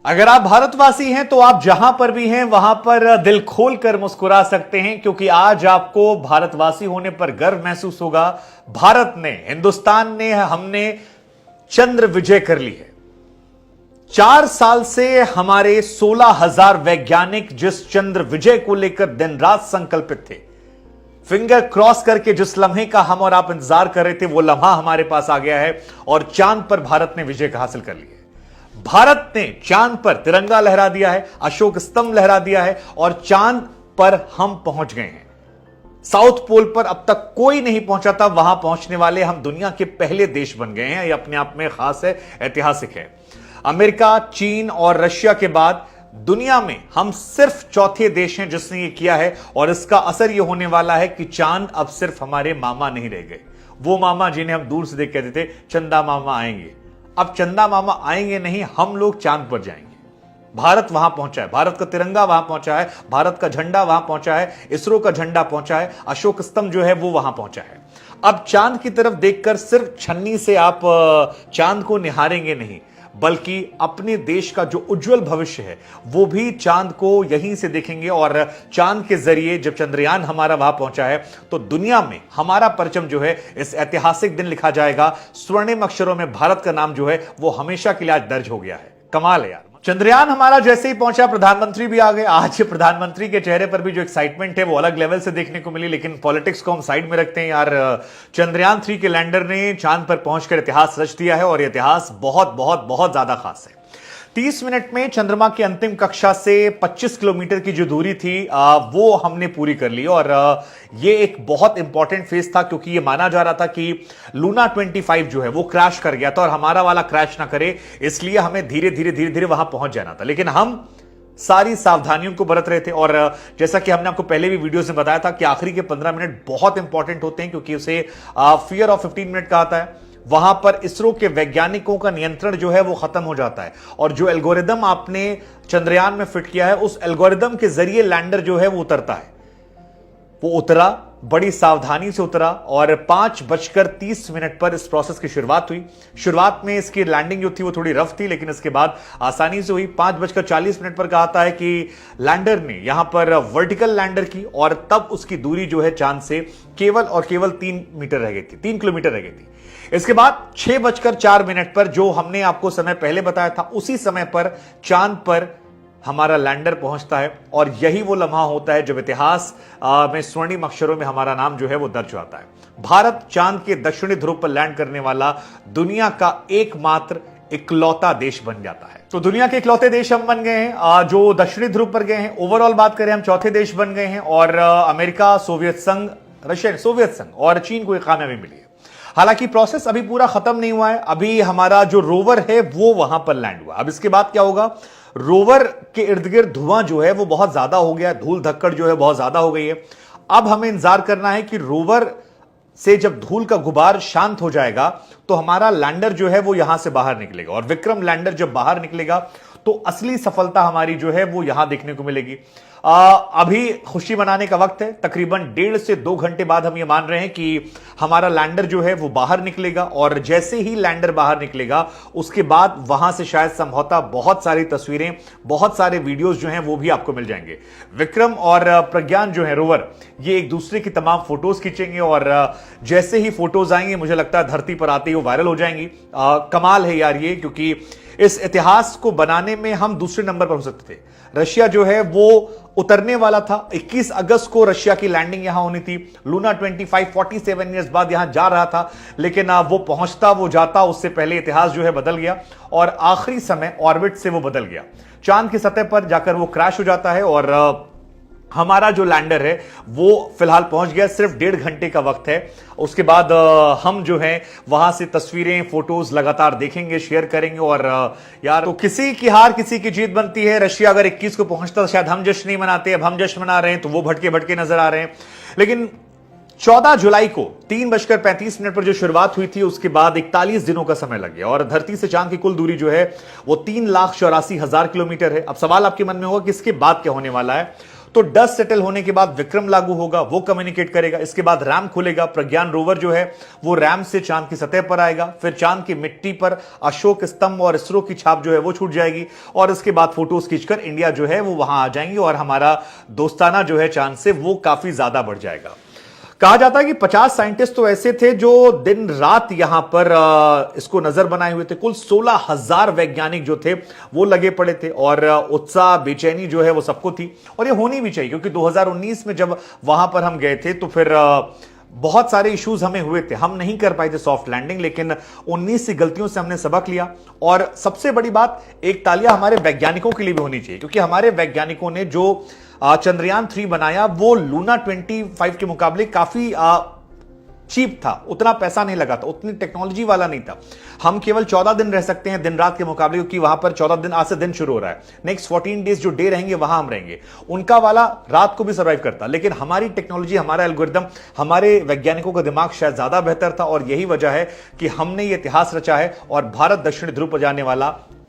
अगर आप भारतवासी हैं तो आप जहां पर भी हैं वहां पर दिल खोलकर मुस्कुरा सकते हैं, क्योंकि आज आपको भारतवासी होने पर गर्व महसूस होगा। भारत ने, हिंदुस्तान ने, हमने चंद्र विजय कर ली है। 4 साल से हमारे 16,000 वैज्ञानिक जिस चंद्र विजय को लेकर दिन रात संकल्पित थे, फिंगर क्रॉस करके जिस लम्हे का हम और आप इंतजार कर रहे थे, वो लम्हा हमारे पास आ गया है और चांद पर भारत ने विजय हासिल कर ली है। भारत ने चांद पर तिरंगा लहरा दिया है, अशोक स्तंभ लहरा दिया है और चांद पर हम पहुंच गए हैं। साउथ पोल पर अब तक कोई नहीं पहुंचा था, वहां पहुंचने वाले हम दुनिया के पहले देश बन गए हैं। यह अपने आप में खास है, ऐतिहासिक है। अमेरिका, चीन और रशिया के बाद दुनिया में हम सिर्फ चौथे देश हैं जिसने यह किया है और इसका असर यह होने वाला है कि चांद अब सिर्फ हमारे मामा नहीं रह गए। वो मामा जिन्हें हम दूर से देख कहते थे चंदा मामा आएंगे, अब चंदा मामा आएंगे नहीं, हम लोग चांद पर जाएंगे। भारत वहां पहुंचा है, भारत का तिरंगा वहां पहुंचा है, भारत का झंडा वहां पहुंचा है, इसरो का झंडा पहुंचा है, अशोक स्तंभ जो है वो वहां पहुंचा है। अब चांद की तरफ देखकर सिर्फ छन्नी से आप चांद को निहारेंगे नहीं, बल्कि अपने देश का जो उज्जवल भविष्य है वो भी चांद को यहीं से देखेंगे। और चांद के जरिए जब चंद्रयान हमारा वहां पहुंचा है तो दुनिया में हमारा परचम जो है इस ऐतिहासिक दिन लिखा जाएगा। स्वर्णिम अक्षरों में भारत का नाम जो है वो हमेशा के लिए आज दर्ज हो गया है। कमाल है यार। चंद्रयान हमारा जैसे ही पहुंचा, प्रधानमंत्री भी आ गए। आज प्रधानमंत्री के चेहरे पर भी जो एक्साइटमेंट है वो अलग लेवल से देखने को मिली। लेकिन पॉलिटिक्स को हम साइड में रखते हैं यार। चंद्रयान 3 के लैंडर ने चांद पर पहुंचकर इतिहास रच दिया है और इतिहास बहुत बहुत बहुत ज्यादा खास है। 30 मिनट में चंद्रमा की अंतिम कक्षा से 25 किलोमीटर की जो दूरी थी वो हमने पूरी कर ली। और ये एक बहुत इंपॉर्टेंट फेज था, क्योंकि ये माना जा रहा था कि लूना 25 जो है वो क्रैश कर गया था और हमारा वाला क्रैश ना करे, इसलिए हमें धीरे धीरे वहां पहुंच जाना था। लेकिन हम सारी सावधानियों को बरत रहे थे। और जैसा कि हमने आपको पहले भी वीडियो में बताया था कि आखिरी के 15 मिनट बहुत इंपॉर्टेंट होते हैं, क्योंकि उसे फियर ऑफ 15 मिनट कहा है। वहां पर इसरो के वैज्ञानिकों का नियंत्रण जो है वो खत्म हो जाता है और जो एल्गोरिदम आपने चंद्रयान में फिट किया है उस एल्गोरिदम के जरिए लैंडर जो है वो उतरता है। वो उतरा, बड़ी सावधानी से उतरा और 5:30 पर इस प्रोसेस की शुरुआत हुई। शुरुआत में इसकी लैंडिंग जो थी वो थोड़ी रफ थी, लेकिन इसके बाद आसानी से हुई। 5:40 पर कहा है कि लैंडर ने यहां पर वर्टिकल लैंडर की और तब उसकी दूरी जो है चांद से केवल और केवल 3 मीटर रह गई थी, 3 किलोमीटर रह गई थी। इसके बाद 6:04 पर जो हमने आपको समय पहले बताया था, उसी समय पर चांद पर हमारा लैंडर पहुंचता है और यही वो लम्हा होता है जब इतिहास में स्वर्णिम अक्षरों में हमारा नाम जो है वो दर्ज होता है। भारत चांद के दक्षिणी ध्रुव पर लैंड करने वाला दुनिया का एकमात्र इकलौता देश बन जाता है। तो दुनिया के इकलौते देश हम बन गए हैं जो दक्षिणी ध्रुव पर गए हैं। ओवरऑल बात करें, हम चौथे देश बन गए हैं और अमेरिका, सोवियत संघ, रशिया, सोवियत संघ और चीन को एक कामयाबी मिली है। हालांकि प्रोसेस अभी पूरा खत्म नहीं हुआ है। अभी हमारा जो रोवर है वो वहां पर लैंड हुआ। अब इसके बाद क्या होगा, रोवर के इर्द गिर्द धुआं जो है वो बहुत ज्यादा हो गया, धूल धक्कड़ जो है बहुत ज्यादा हो गई है। अब हमें इंतजार करना है कि रोवर से जब धूल का गुबार शांत हो जाएगा तो हमारा लैंडर जो है वो यहां से बाहर निकलेगा और विक्रम लैंडर जब बाहर निकलेगा तो असली सफलता हमारी जो है वो यहां देखने को मिलेगी। अभी खुशी मनाने का वक्त है। तकरीबन 1.5 से 2 घंटे बाद हम ये मान रहे हैं कि हमारा लैंडर जो है वो बाहर निकलेगा और जैसे ही लैंडर बाहर निकलेगा उसके बाद वहां से शायद संभवतः बहुत सारी तस्वीरें, बहुत सारे वीडियोस जो हैं वो भी आपको मिल जाएंगे। विक्रम और प्रज्ञान जो है रोवर, ये एक दूसरे की तमाम फोटोज खींचेंगे और जैसे ही फोटोज आएंगे मुझे लगता है धरती पर आते ही वो वायरल हो जाएंगी। कमाल है यार ये, क्योंकि इस इतिहास को बनाने में हम दूसरे नंबर पर हो सकते थे। रशिया जो है वो उतरने वाला था। 21 अगस्त को रशिया की लैंडिंग यहां होनी थी। लूना 25 47 ईयर्स बाद यहां जा रहा था, लेकिन वो पहुंचता, वो जाता, उससे पहले इतिहास जो है बदल गया और आखिरी समय ऑर्बिट से वो बदल गया। चांद की सतह पर जाकर वो क्रैश हो जाता है और हमारा जो लैंडर है वो फिलहाल पहुंच गया। सिर्फ 1.5 घंटे का वक्त है। उसके बाद हम जो है वहां से तस्वीरें, फोटोज लगातार देखेंगे, शेयर करेंगे। और यार, तो किसी की हार किसी की जीत बनती है। रशिया अगर 21 को पहुंचता तो शायद हम जश्न नहीं मनाते, अब हम जश्न मना रहे हैं तो वो भटके भटके नजर आ रहे हैं। लेकिन 14 जुलाई को 3:35 पर जो शुरुआत हुई थी उसके बाद 41 दिनों का समय लग गया और धरती से चांद की कुल दूरी जो है वो 3,84,000 किलोमीटर है। अब सवाल आपके मन में होगा कि इसके बाद क्या होने वाला है। तो डस्ट सेटल होने के बाद विक्रम लागू होगा, वो कम्युनिकेट करेगा। इसके बाद रैम खुलेगा, प्रज्ञान रोवर जो है वो रैम से चांद की सतह पर आएगा। फिर चांद की मिट्टी पर अशोक स्तंभ और इसरो की छाप जो है वो छूट जाएगी और इसके बाद फोटोज खींचकर इंडिया जो है वो वहां आ जाएंगे और हमारा दोस्ताना जो है चांद से वो काफी ज्यादा बढ़ जाएगा। कहा जाता है कि 50 साइंटिस्ट तो ऐसे थे जो दिन रात यहां पर इसको नजर बनाए हुए थे। कुल 16,000 वैज्ञानिक जो थे वो लगे पड़े थे और उत्साह बेचैनी जो है वो सबको थी और ये होनी भी चाहिए, क्योंकि 2019 में जब वहां पर हम गए थे तो फिर बहुत सारे इश्यूज हमें हुए थे, हम नहीं कर पाए थे सॉफ्ट लैंडिंग, लेकिन 19 सी गलतियों से हमने सबक लिया। और सबसे बड़ी बात, एक तालियां हमारे वैज्ञानिकों के लिए भी होनी चाहिए, क्योंकि हमारे वैज्ञानिकों ने जो चंद्रयान 3 बनाया वो लूना 25 के मुकाबले काफी चीप था, उतना पैसा नहीं लगा था, उतनी टेक्नोलॉजी वाला नहीं था। हम केवल 14 दिन रह सकते हैं दिन रात के मुकाबले, क्योंकि वहां पर 14 दिन आज से दिन शुरू हो रहा है, नेक्स्ट 14 डेज जो डे रहेंगे वहां हम रहेंगे। उनका वाला रात को भी सर्वाइव करता, लेकिन हमारी टेक्नोलॉजी, हमारा एल्गोरिदम, हमारे वैज्ञानिकों का दिमाग शायद ज्यादा बेहतर था और यही वजह है कि हमने ये इतिहास रचा है और भारत दक्षिण ध्रुव पर जाने वाला